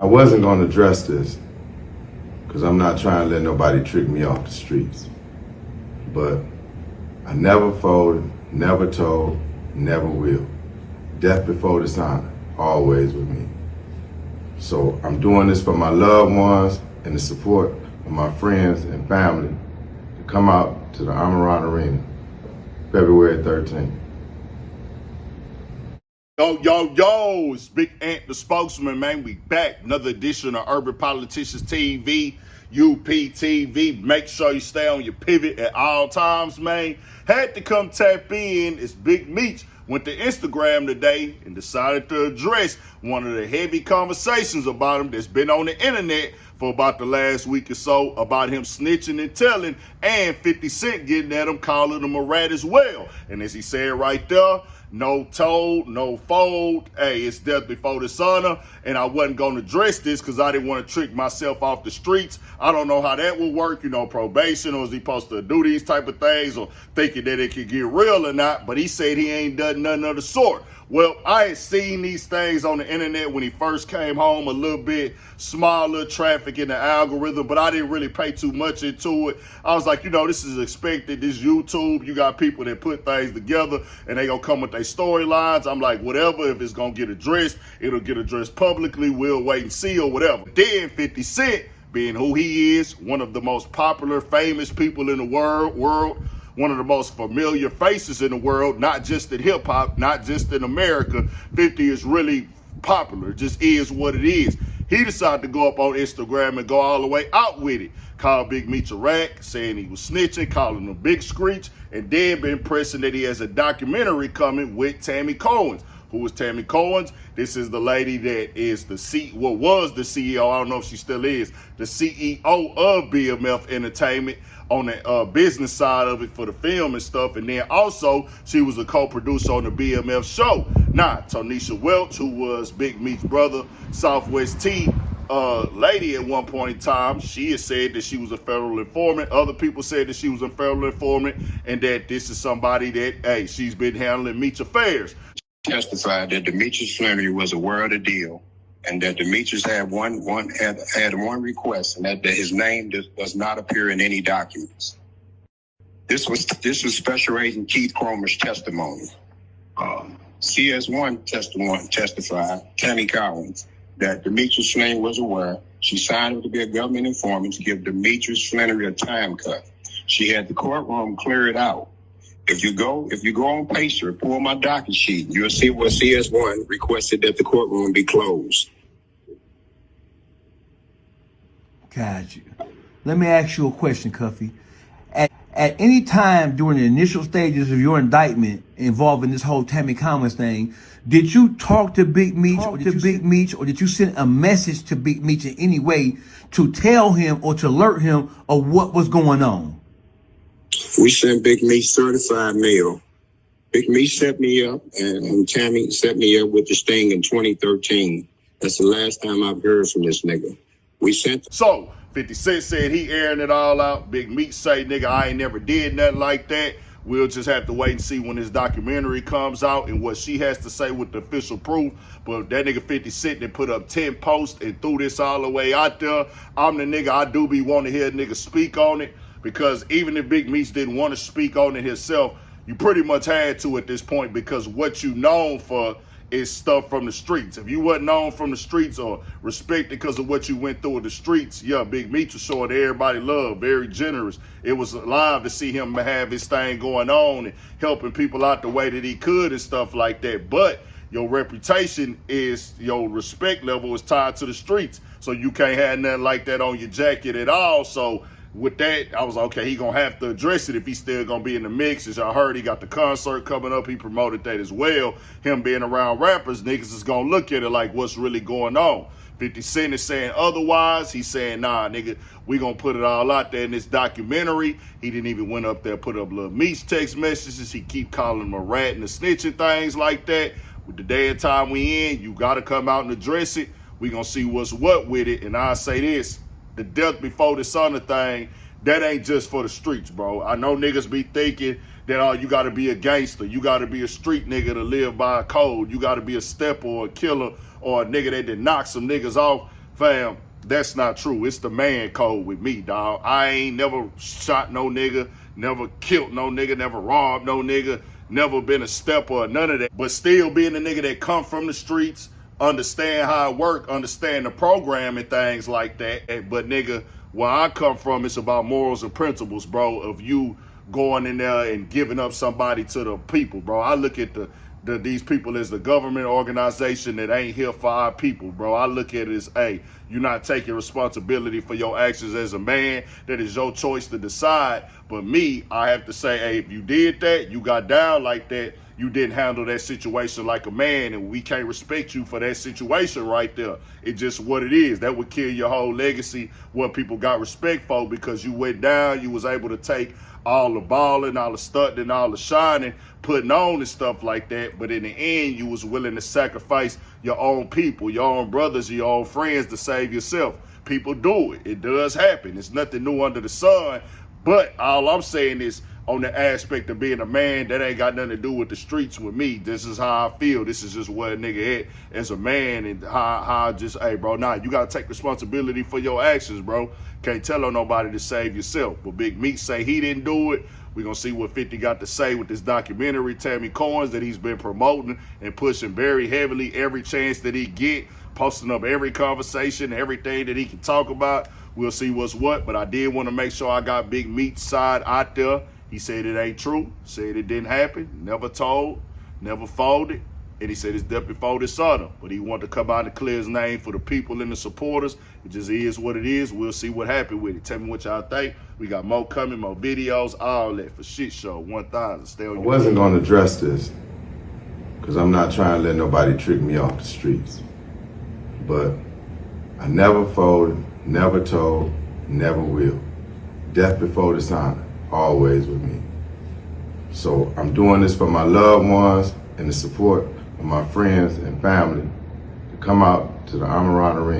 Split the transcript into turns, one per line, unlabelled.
I wasn't going to address this because I'm not trying to let nobody trick me off the streets. But I never folded, never told, never will. Death before dishonor, always with me. So I'm doing this for my loved ones and the support of my friends and family to come out to the Amarant Arena, February 13th.
Yo, it's Big Ant, the spokesman, man. We back. Another edition of Urban Politicians TV, UPTV. Make sure you stay on your pivot at all times, man. Had to come tap in. It's Big Meech. Went to Instagram today and decided to address one of the heavy conversations about him that's been on the internet for about the last week or so about him snitching and telling, and 50 Cent getting at him, calling him a rat as well. And as he said right there, no told, no fold. Hey, it's death before dishonor. And I wasn't going to address this because I didn't want to trick myself off the streets. I don't know how that will work, probation, or is he supposed to do these type of things, or thinking that it could get real or not. But he said he ain't done nothing of the sort. Well, I had seen these things on the internet when he first came home, a little bit smaller traffic in the algorithm, but I didn't really pay too much into it. I was like, this is expected. This YouTube, you got people that put things together and they gonna come with their storylines. I'm like, whatever, if it's gonna get addressed, it'll get addressed publicly. We'll wait and see or whatever. Then 50 Cent, being who he is, one of the most popular, famous people in the world, one of the most familiar faces in the world, not just in hip hop, not just in America. 50 is really popular, just is what it is. He decided to go up on Instagram and go all the way out with it. Called Big Meech a rat, saying he was snitching, calling him Big Screech, and then been pressing that he has a documentary coming with Tammy Cowins. Who is Tammy Cowins? This is the lady that is was the CEO, I don't know if she still is, the CEO of BMF Entertainment, on the business side of it for the film and stuff. And then also, she was a co-producer on the BMF show. Now, Tonisha Welch, who was Big Meech's brother, Southwest T lady at one point in time, she has said that she was a federal informant. Other people said that she was a federal informant and that this is somebody that, hey, she's been handling Meech affairs.
Testified that Demetrius Flannery was aware of the deal, and that Demetrius had one request, and that his name does not appear in any documents. This was Special Agent Keith Cromer's testimony. CS1 testified, Tammy Cowins, that Demetrius Flannery was aware. She signed him to be a government informant to give Demetrius Flannery a time cut. She had the courtroom clear it out. If you go on Pacer, pull my docket sheet, you'll see where CS1 requested that the courtroom be closed.
Got you. Let me ask you a question, Cuffy. At any time during the initial stages of your indictment involving this whole Tammy Cowins thing, did you talk to Big Meech or did you send a message to Big Meech in any way to tell him or to alert him of what was going on?
We sent Big Meech certified mail. Big Meech set me up, and Tammy set me up with this thing in 2013. That's the last time I've heard from this nigga.
So 50 Cent said he airing it all out. Big Meech say, nigga, I ain't never did nothing like that. We'll just have to wait and see when this documentary comes out and what she has to say with the official proof. But that nigga 50 Cent that put up 10 posts and threw this all the way out there. I'm the nigga, I do be wanting to hear a nigga speak on it. Because even if Big Meech didn't want to speak on it himself, you pretty much had to at this point, because what you known for is stuff from the streets. If you wasn't known from the streets or respected because of what you went through in the streets, yeah, Big Meech was showing everybody love, very generous. It was live to see him have his thing going on and helping people out the way that he could and stuff like that. But your reputation is, your respect level is tied to the streets. So you can't have nothing like that on your jacket at all. So with that, I was like, okay, he gonna have to address it if he's still gonna be in the mix. As y'all heard, he got the concert coming up. He promoted that as well. Him being around rappers, niggas is gonna look at it like, what's really going on? 50 Cent is saying otherwise. He's saying, nah, nigga, we gonna put it all out there in this documentary. He didn't even went up there, put up little Meech text messages. He keep calling him a rat and a snitch and things like that. With the day and time we in, you gotta come out and address it. We gonna see what's what with it. And I say this, the death before dishonor thing, that ain't just for the streets, bro. I know niggas be thinking that, oh, you got to be a gangster. You got to be a street nigga to live by a code. You got to be a stepper or a killer or a nigga that knock some niggas off. Fam, that's not true. It's the man code with me, dog. I ain't never shot no nigga, never killed no nigga, never robbed no nigga, never been a stepper or none of that. But still being a nigga that come from the streets, understand how it work, understand the program and things like that. But nigga, where I come from, it's about morals and principles, bro, of you going in there and giving up somebody to the people, bro. I look at these people as the government organization that ain't here for our people, bro. I look at it as, hey, you're not taking responsibility for your actions as a man. That is your choice to decide. But me, I have to say, hey, if you did that, you got down like that, you didn't handle that situation like a man, and we can't respect you for that situation right there. It's just what it is. That would kill your whole legacy, what people got respect for, because you went down, you was able to take all the balling, all the stunting, all the shining, putting on and stuff like that. But in the end, you was willing to sacrifice your own people, your own brothers, your own friends to save yourself. People do it. It does happen. It's nothing new under the sun. But all I'm saying is, on the aspect of being a man, that ain't got nothing to do with the streets with me. This is how I feel. This is just what a nigga at as a man, and how I just, hey, bro, nah, you got to take responsibility for your actions, bro. Can't tell on nobody to save yourself. But Big Meech say he didn't do it. We're going to see what 50 got to say with this documentary, Tammy Cowins, that he's been promoting and pushing very heavily every chance that he get, posting up every conversation, everything that he can talk about. We'll see what's what, but I did want to make sure I got Big Meech's side out there. He said it ain't true, said it didn't happen, never told, never folded, and he said his deputy folded son him. But he wanted to come out and clear his name for the people and the supporters. It just is what it is. We'll see what happened with it. Tell me what y'all think. We got more coming, more videos, all that for Shit Show 1000. Stay on
I
your
wasn't going to address this because I'm not trying to let nobody trick me off the streets. But I never folded, never told, never will. Death before dishonor, always with me. So I'm doing this for my loved ones and the support of my friends and family to come out to the Amarana Ring.